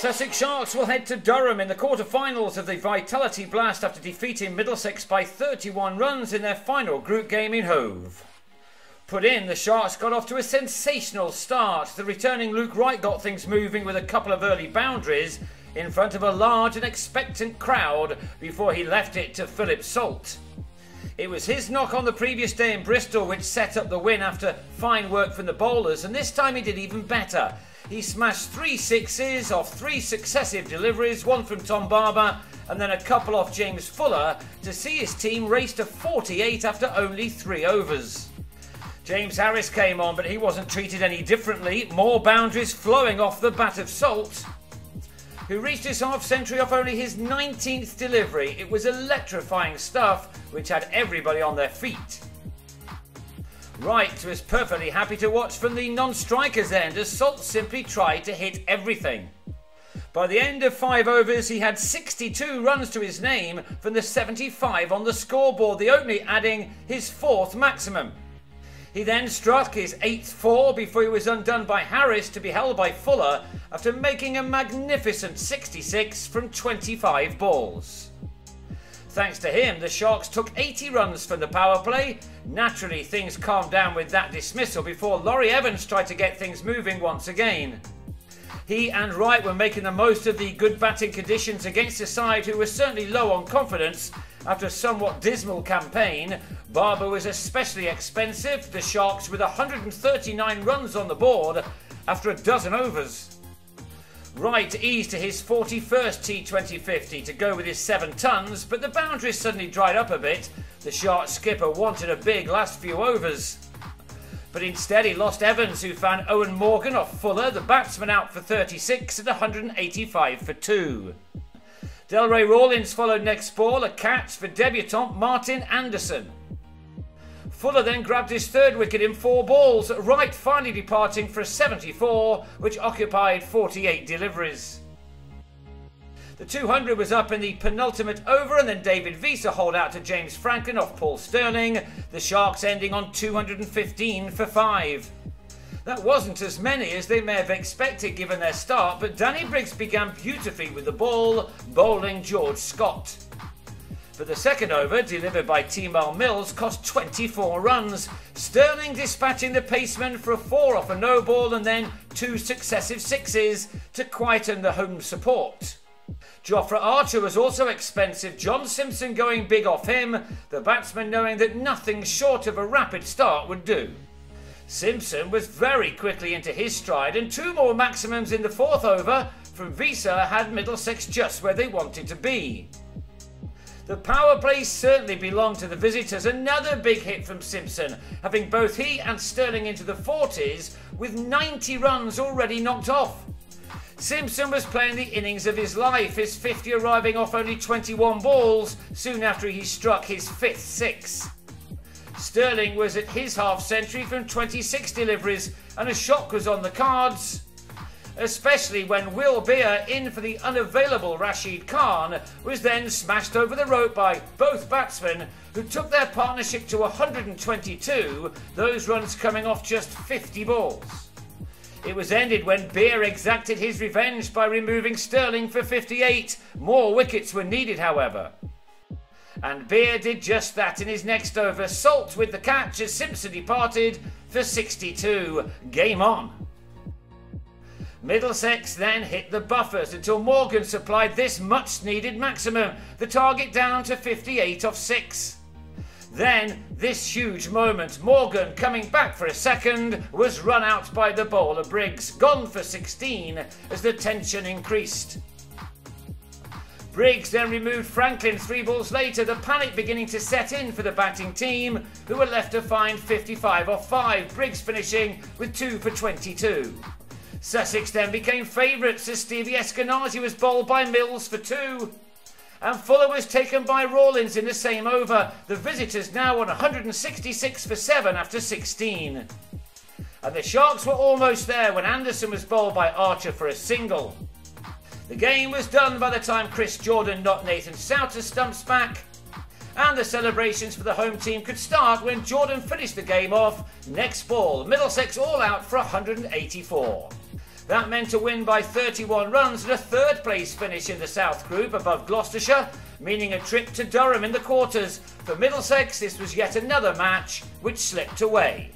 Sussex Sharks will head to Durham in the quarter-finals of the Vitality Blast after defeating Middlesex by 31 runs in their final group game in Hove. Put in, the Sharks got off to a sensational start. The returning Luke Wright got things moving with a couple of early boundaries in front of a large and expectant crowd before he left it to Philip Salt. It was his knock on the previous day in Bristol which set up the win after fine work from the bowlers, and this time he did even better. He smashed 3 sixes off 3 successive deliveries, one from Tom Barber and then a couple off James Fuller, to see his team race to 48 after only 3 overs. James Harris came on, but he wasn't treated any differently. More boundaries flowing off the bat of Salt, who reached his half-century off only his 19th delivery. It was electrifying stuff, which had everybody on their feet. Wright was perfectly happy to watch from the non-striker's end as Salt simply tried to hit everything. By the end of 5 overs, he had 62 runs to his name from the 75 on the scoreboard, the only adding his 4th maximum. He then struck his 8th 4 before he was undone by Harris to be held by Fuller after making a magnificent 66 from 25 balls. Thanks to him, the Sharks took 80 runs from the power play. Naturally, things calmed down with that dismissal before Laurie Evans tried to get things moving once again. He and Wright were making the most of the good batting conditions against a side who was certainly low on confidence after a somewhat dismal campaign. Barber was especially expensive, the Sharks with 139 runs on the board after a dozen overs. Wright eased to his 41st T2050 to go with his 7 tons, but the boundaries suddenly dried up a bit. The Sharks skipper wanted a big last few overs, but instead he lost Evans, who found Owen Morgan off Fuller, the batsman, out for 36 and 185 for 2. Delray Rawlins followed next ball, a catch for debutant Martin Anderson. Fuller then grabbed his 3rd wicket in 4 balls, Wright finally departing for a 74, which occupied 48 deliveries. The 200 was up in the penultimate over, and then David Visa holed out to James Franklin off Paul Sterling, the Sharks ending on 215 for 5. That wasn't as many as they may have expected given their start, but Danny Briggs began beautifully with the ball, bowling George Scott. But the 2nd over, delivered by T-Mal Mills, cost 24 runs, Sterling dispatching the paceman for a 4 off a no ball and then 2 successive sixes to quieten the home support. Jofra Archer was also expensive, John Simpson going big off him, the batsman knowing that nothing short of a rapid start would do. Simpson was very quickly into his stride, and 2 more maximums in the 4th over from Visa had Middlesex just where they wanted to be. The power play certainly belonged to the visitors. Another big hit from Simpson, having both he and Sterling into the 40s with 90 runs already knocked off. Simpson was playing the innings of his life, his 50 arriving off only 21 balls soon after he struck his 5th 6. Sterling was at his half-century from 26 deliveries, and a shock was on the cards, especially when Will Beer, in for the unavailable Rashid Khan, was then smashed over the rope by both batsmen, who took their partnership to 122, those runs coming off just 50 balls. It was ended when Beer exacted his revenge by removing Sterling for 58. More wickets were needed, however, and Beer did just that in his next over. Salt with the catch as Simpson departed for 62. Game on. Middlesex then hit the buffers until Morgan supplied this much-needed maximum, the target down to 58 off 6. Then, this huge moment, Morgan coming back for a 2nd, was run out by the bowler Briggs, gone for 16 as the tension increased. Briggs then removed Franklin 3 balls later, the panic beginning to set in for the batting team, who were left to find 55 off 5, Briggs finishing with 2 for 22. Sussex then became favourites as Stevie Eskenazi was bowled by Mills for 2. And Fuller was taken by Rawlins in the same over. The visitors now on 166 for 7 after 16. And the Sharks were almost there when Anderson was bowled by Archer for a single. The game was done by the time Chris Jordan knocked Nathan Souter's stumps back, and the celebrations for the home team could start when Jordan finished the game off. Next ball, Middlesex all out for 184. That meant a win by 31 runs and a third place finish in the South Group above Gloucestershire, meaning a trip to Durham in the quarters. For Middlesex, this was yet another match which slipped away.